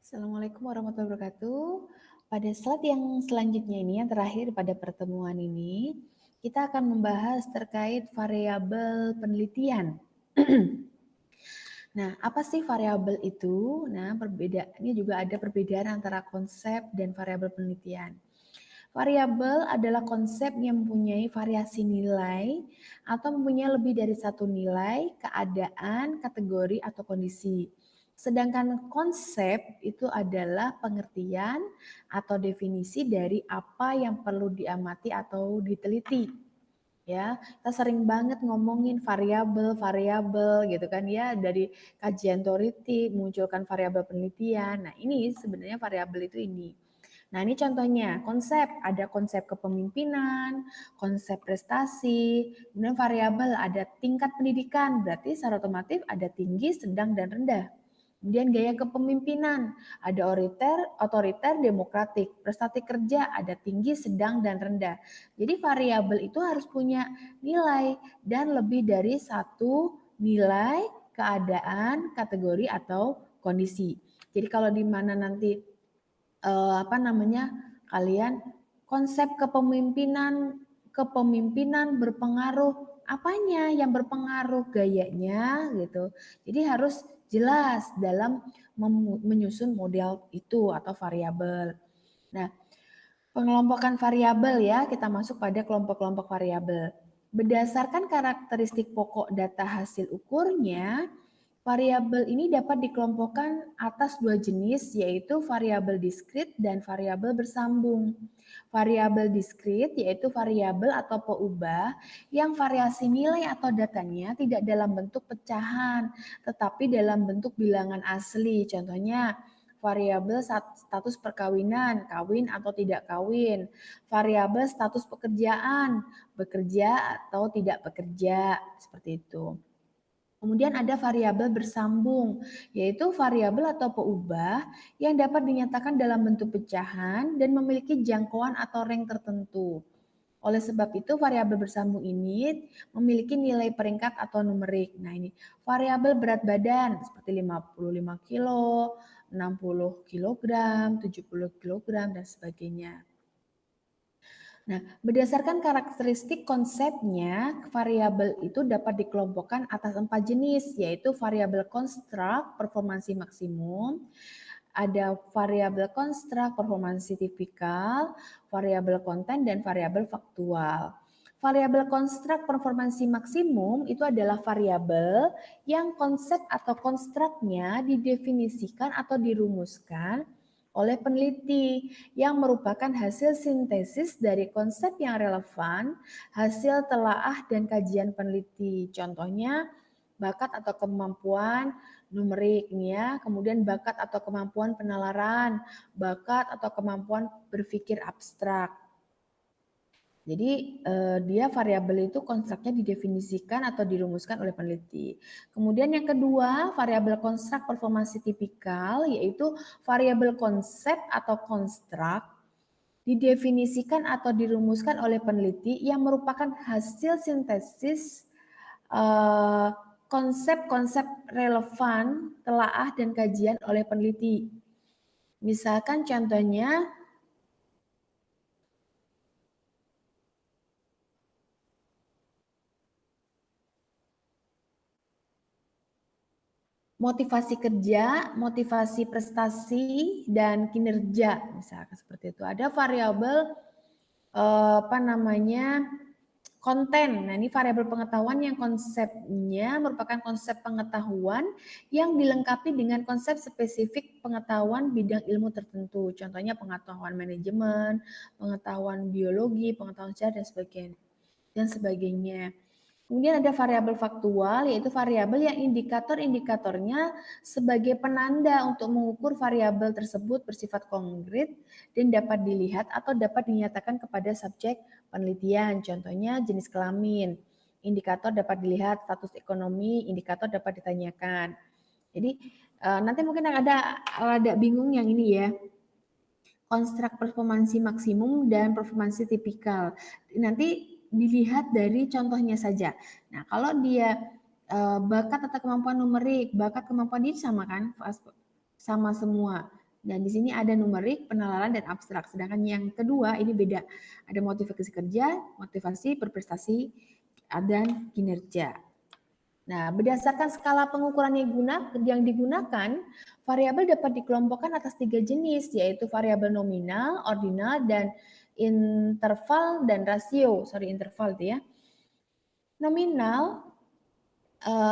Assalamualaikum warahmatullahi wabarakatuh. Pada slide yang selanjutnya ini, yang terakhir pada pertemuan ini, kita akan membahas terkait variabel penelitian. Nah, apa sih variabel itu? Nah, perbedaannya juga ada perbedaan antara konsep dan variabel penelitian. Variabel adalah konsep yang mempunyai variasi nilai atau mempunyai lebih dari satu nilai, keadaan, kategori, atau kondisi. Sedangkan konsep itu adalah pengertian atau definisi dari apa yang perlu diamati atau diteliti. Ya, kita sering banget ngomongin variabel gitu kan ya, dari kajian teoritik munculkan variabel penelitian. Nah, ini sebenarnya variabel itu ini. Nah, ini contohnya, ada konsep kepemimpinan, konsep prestasi, kemudian variabel ada tingkat pendidikan, berarti secara otomatis ada tinggi, sedang, dan rendah. Kemudian gaya kepemimpinan, ada otoriter, demokratik, prestasi kerja, ada tinggi, sedang, dan rendah. Jadi variabel itu harus punya nilai dan lebih dari satu nilai, keadaan, kategori, atau kondisi. Jadi kalau di mana nanti kalian konsep kepemimpinan berpengaruh, apanya yang berpengaruh, gayanya gitu. Jadi harus jelas dalam menyusun model itu atau variabel. Nah, pengelompokan variabel ya, kita masuk pada kelompok-kelompok variabel. Berdasarkan karakteristik pokok data hasil ukurnya, variabel ini dapat dikelompokkan atas dua jenis, yaitu variabel diskrit dan variabel bersambung. Variabel diskrit yaitu variabel atau peubah yang variasi nilai atau datanya tidak dalam bentuk pecahan, tetapi dalam bentuk bilangan asli. Contohnya, variabel status perkawinan, kawin atau tidak kawin. Variabel status pekerjaan, bekerja atau tidak bekerja, seperti itu. Kemudian ada variabel bersambung, yaitu variabel atau peubah yang dapat dinyatakan dalam bentuk pecahan dan memiliki jangkauan atau rank tertentu. Oleh sebab itu, variabel bersambung ini memiliki nilai peringkat atau numerik. Nah, ini variabel berat badan seperti 55 kilo, 60 kilogram, 70 kilogram, dan sebagainya. Nah, berdasarkan karakteristik konsepnya, variabel itu dapat dikelompokkan atas 4 jenis, yaitu variabel konstruk, performansi maksimum, ada variabel konstruk, performansi tipikal, variabel konten, dan variabel faktual. Variabel konstruk performansi maksimum itu adalah variabel yang konsep atau konstruknya didefinisikan atau dirumuskan oleh peneliti yang merupakan hasil sintesis dari konsep yang relevan, hasil telaah dan kajian peneliti. Contohnya bakat atau kemampuan numerik nih ya, kemudian bakat atau kemampuan penalaran, bakat atau kemampuan berpikir abstrak. Jadi dia variabel itu konstruknya didefinisikan atau dirumuskan oleh peneliti. Kemudian yang kedua, variabel konstruk performansi tipikal, yaitu variabel konsep atau konstruk didefinisikan atau dirumuskan oleh peneliti yang merupakan hasil sintesis konsep-konsep relevan, telaah, dan kajian oleh peneliti. Misalkan contohnya, motivasi kerja, motivasi prestasi, dan kinerja, misalkan seperti itu. Ada variabel konten. Nah, ini variabel pengetahuan yang konsepnya merupakan konsep pengetahuan yang dilengkapi dengan konsep spesifik pengetahuan bidang ilmu tertentu. Contohnya pengetahuan manajemen, pengetahuan biologi, pengetahuan sejarah, dan sebagainya. Kemudian ada variabel faktual, yaitu variabel yang indikator-indikatornya sebagai penanda untuk mengukur variabel tersebut bersifat konkret dan dapat dilihat atau dapat dinyatakan kepada subjek penelitian. Contohnya jenis kelamin, indikator dapat dilihat, status ekonomi, indikator dapat ditanyakan. Jadi nanti mungkin ada bingung yang ini ya, konstruk performansi maksimum dan performansi tipikal. Nanti dilihat dari contohnya saja. Nah, kalau dia bakat atau kemampuan numerik, bakat kemampuan ini sama kan? Sama semua. Dan di sini ada numerik, penalaran, dan abstrak. Sedangkan yang kedua ini beda. Ada motivasi kerja, motivasi, berprestasi, dan kinerja. Nah, berdasarkan skala pengukuran yang digunakan, variabel dapat dikelompokkan atas 3 jenis, yaitu variabel nominal, ordinal, dan interval dan rasio. Interval itu ya. Nominal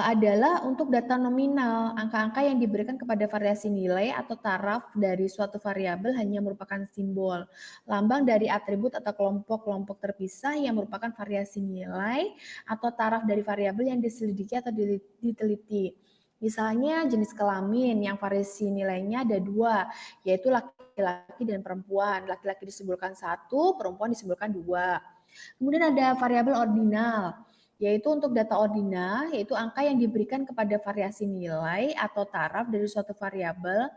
adalah untuk data nominal. Angka-angka yang diberikan kepada variasi nilai atau taraf dari suatu variabel hanya merupakan simbol, lambang dari atribut atau kelompok-kelompok terpisah yang merupakan variasi nilai atau taraf dari variabel yang diselidiki atau diteliti. Misalnya jenis kelamin yang variasi nilainya ada 2, yaitu laki-laki dan perempuan. Laki-laki disimbolkan 1, perempuan disimbolkan 2. Kemudian ada variabel ordinal, yaitu untuk data ordinal, yaitu angka yang diberikan kepada variasi nilai atau taraf dari suatu variabel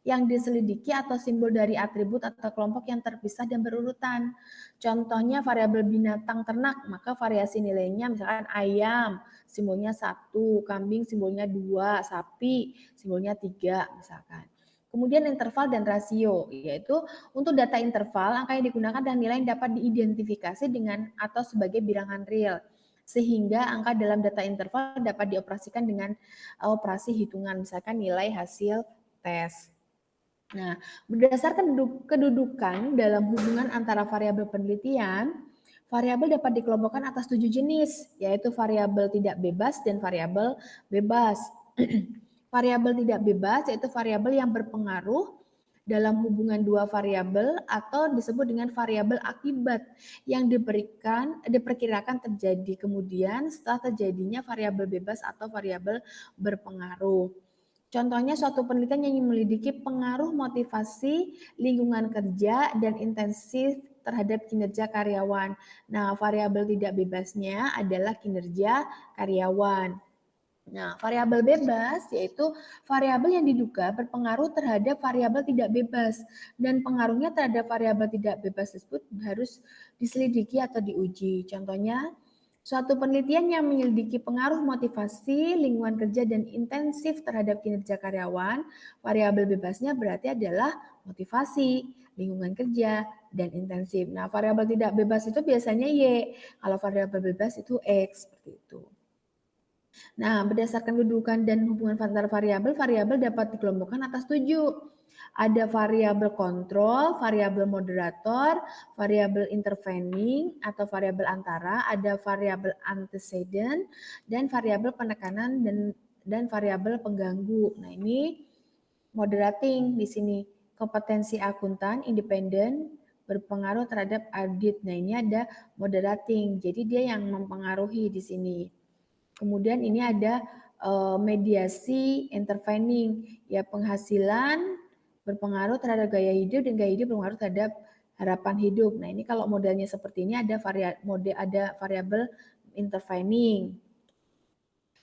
yang diselidiki atau simbol dari atribut atau kelompok yang terpisah dan berurutan. Contohnya variabel binatang ternak, maka variasi nilainya misalkan ayam, simbolnya 1, kambing simbolnya 2, sapi simbolnya 3 misalkan. Kemudian interval dan rasio, yaitu untuk data interval, angka yang digunakan dan nilai yang dapat diidentifikasi dengan atau sebagai bilangan real, sehingga angka dalam data interval dapat dioperasikan dengan operasi hitungan, misalkan nilai hasil tes. Nah, berdasarkan kedudukan dalam hubungan antara variabel penelitian, variabel dapat dikelompokkan atas 7 jenis, yaitu variabel tidak bebas dan variabel bebas. Variabel tidak bebas yaitu variabel yang berpengaruh dalam hubungan dua variabel atau disebut dengan variabel akibat yang diperkirakan terjadi kemudian setelah terjadinya variabel bebas atau variabel berpengaruh. Contohnya suatu penelitian yang melidiki pengaruh motivasi, lingkungan kerja, dan intensif terhadap kinerja karyawan. Nah, variabel tidak bebasnya adalah kinerja karyawan. Nah, variabel bebas yaitu variabel yang diduga berpengaruh terhadap variabel tidak bebas dan pengaruhnya terhadap variabel tidak bebas tersebut harus diselidiki atau diuji. Contohnya, suatu penelitian yang menyelidiki pengaruh motivasi, lingkungan kerja, dan intensif terhadap kinerja karyawan, variabel bebasnya berarti adalah motivasi, lingkungan kerja, dan intensif. Nah, variabel tidak bebas itu biasanya Y, kalau variabel bebas itu X, seperti itu. Nah, berdasarkan kedudukan dan hubungan antar variabel, variabel dapat dikelompokkan atas 7. Ada variabel kontrol, variabel moderator, variabel intervening atau variabel antara, ada variabel antecedent, dan variabel penekanan dan variabel pengganggu. Nah, ini moderating di sini. Kompetensi akuntan independen berpengaruh terhadap audit. Nah, ini ada moderating. Jadi dia yang mempengaruhi di sini. Kemudian ini ada mediasi intervening, ya penghasilan berpengaruh terhadap gaya hidup dan gaya hidup berpengaruh terhadap harapan hidup. Nah, ini kalau modelnya seperti ini ada variabel intervening.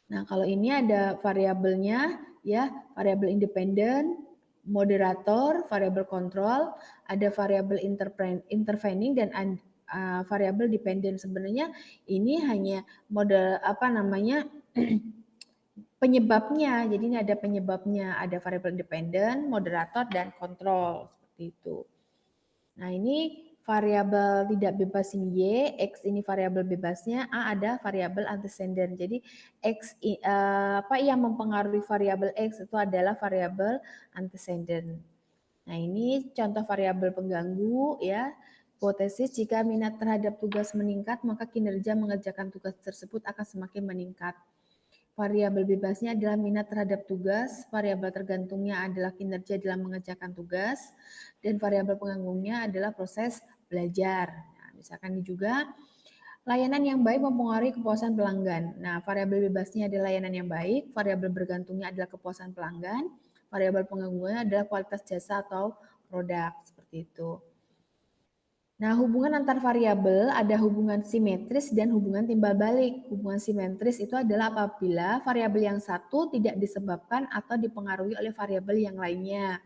Nah, kalau ini ada variabelnya ya, variabel independen, moderator, variabel kontrol, ada variabel intervening dan variabel dependent. Sebenarnya ini hanya model penyebabnya. Jadi ini ada penyebabnya, ada variabel independen, moderator, dan kontrol seperti itu. Nah, ini variabel tidak bebas ini Y, X ini variabel bebasnya, A ada variabel antecedent. Jadi apa yang mempengaruhi variabel X itu adalah variabel antecedent. Nah, ini contoh variabel pengganggu ya. Hipotesis jika minat terhadap tugas meningkat, maka kinerja mengerjakan tugas tersebut akan semakin meningkat. Variabel bebasnya adalah minat terhadap tugas, variabel tergantungnya adalah kinerja dalam mengerjakan tugas, dan variabel pengganggunya adalah proses belajar. Nah, misalkan ini juga layanan yang baik mempengaruhi kepuasan pelanggan. Nah, variabel bebasnya adalah layanan yang baik, variabel bergantungnya adalah kepuasan pelanggan, variabel pengganggunya adalah kualitas jasa atau produk, seperti itu. Nah, hubungan antar variabel ada hubungan simetris dan hubungan timbal balik. Hubungan simetris itu adalah apabila variabel yang satu tidak disebabkan atau dipengaruhi oleh variabel yang lainnya.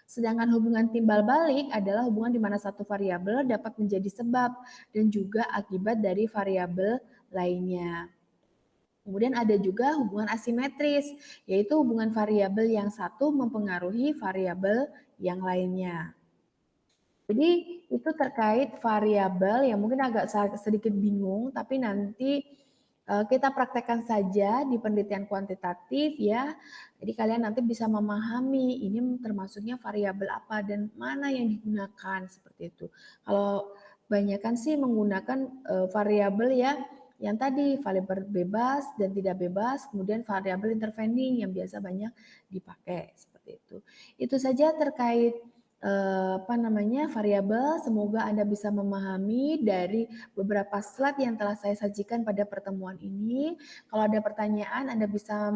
Sedangkan hubungan timbal balik adalah hubungan di mana satu variabel dapat menjadi sebab dan juga akibat dari variabel lainnya. Kemudian ada juga hubungan asimetris, yaitu hubungan variabel yang satu mempengaruhi variabel yang lainnya. Jadi itu terkait variabel yang mungkin agak sedikit bingung, tapi nanti kita praktekkan saja di penelitian kuantitatif ya. Jadi kalian nanti bisa memahami ini termasuknya variabel apa dan mana yang digunakan seperti itu. Kalau kebanyakan sih menggunakan variabel ya yang tadi variabel bebas dan tidak bebas, kemudian variabel intervening yang biasa banyak dipakai seperti itu. Itu saja terkait variabel. Semoga Anda bisa memahami dari beberapa slide yang telah saya sajikan pada pertemuan ini. Kalau ada pertanyaan, Anda bisa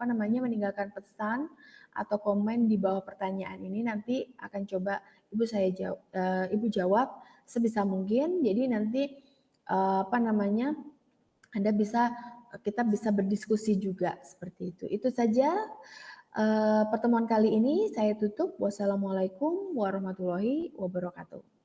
meninggalkan pesan atau komen di bawah pertanyaan ini. Nanti akan coba Ibu jawab sebisa mungkin. Jadi nanti kita bisa berdiskusi juga seperti itu. Itu saja pertemuan kali ini saya tutup. Wassalamualaikum warahmatullahi wabarakatuh.